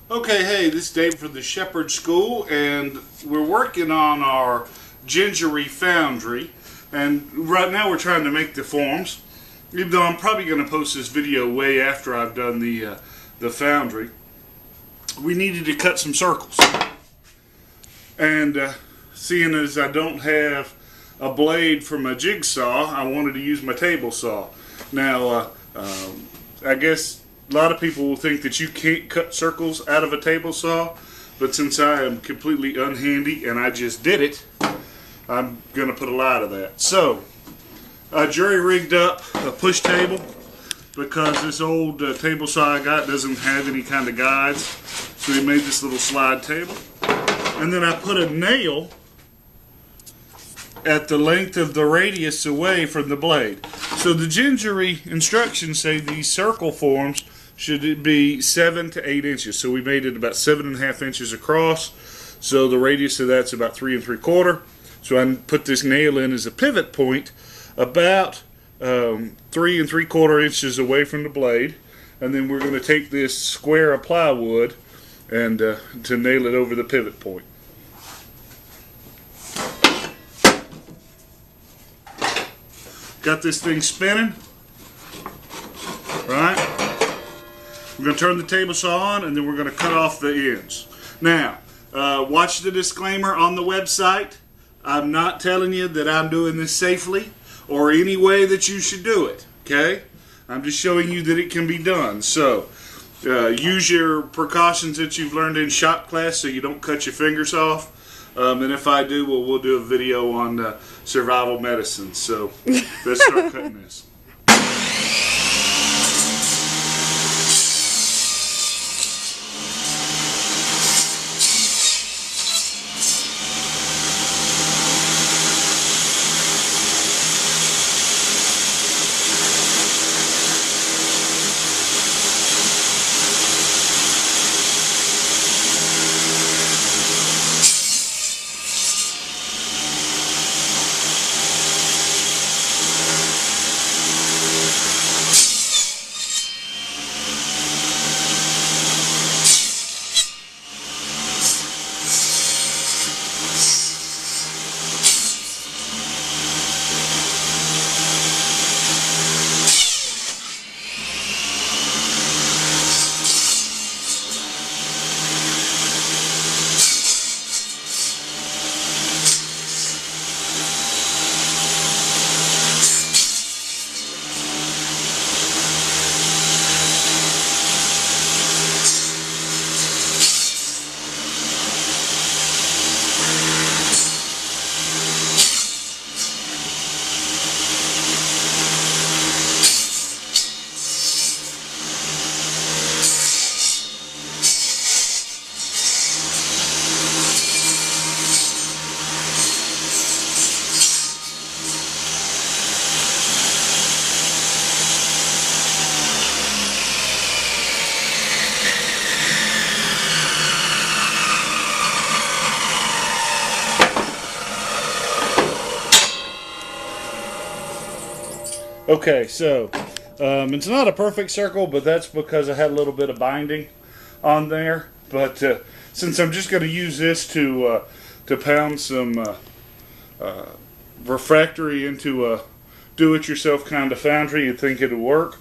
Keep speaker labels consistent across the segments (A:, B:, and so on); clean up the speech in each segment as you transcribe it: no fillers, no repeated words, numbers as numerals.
A: Okay, hey, this is Dave from the Shepherd School, and we're working on our gingery foundry. And right now we're trying to make the forms. Even though I'm probably going to post this video way after I've done the foundry, we needed to cut some circles. And seeing as I don't have a blade for my jigsaw, I wanted to use my table saw. Now, I guess a lot of people will think that you can't cut circles out of a table saw, but since I am completely unhandy and I just did it, I'm going to put a lie to that. So, I jury-rigged up a push table because this old table saw I got doesn't have any kind of guides. So we made this little slide table. And then I put a nail at the length of the radius away from the blade. So the gingery instructions say these circle forms should be 7 to 8 inches. So we made it about 7.5 inches across. So the radius of that's about 3 3/4. So I put this nail in as a pivot point about 3 3/4 inches away from the blade. And then we're going to take this square of plywood and to nail it over the pivot point. Got this thing spinning, right? We're going to turn the table saw on and then we're going to cut off the ends. Now, watch the disclaimer on the website. I'm not telling you that I'm doing this safely or any way that you should do it, okay? I'm just showing you that it can be done. So, use your precautions that you've learned in shop class so you don't cut your fingers off. And if I do, we'll do a video on survival medicine. So, let's start cutting this. Okay, so it's not a perfect circle, but that's because I had a little bit of binding on there. But since I'm just going to use this to pound some refractory into a do-it-yourself kind of foundry, you'd think it would work.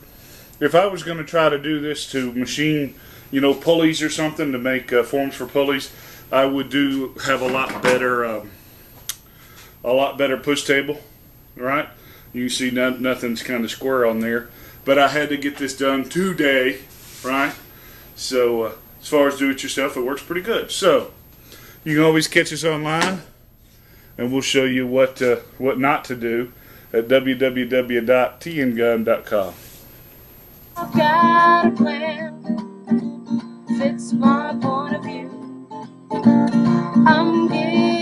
A: If I was going to try to do this to machine, pulleys or something to make forms for pulleys, I would have a lot better push table, right? You can see nothing's kind of square on there. But I had to get this done today, right? So as far as do-it-yourself, it works pretty good. So you can always catch us online, and we'll show you what not to do at www.tngun.com.
B: I've got a plan, fits my point of view. I'm getting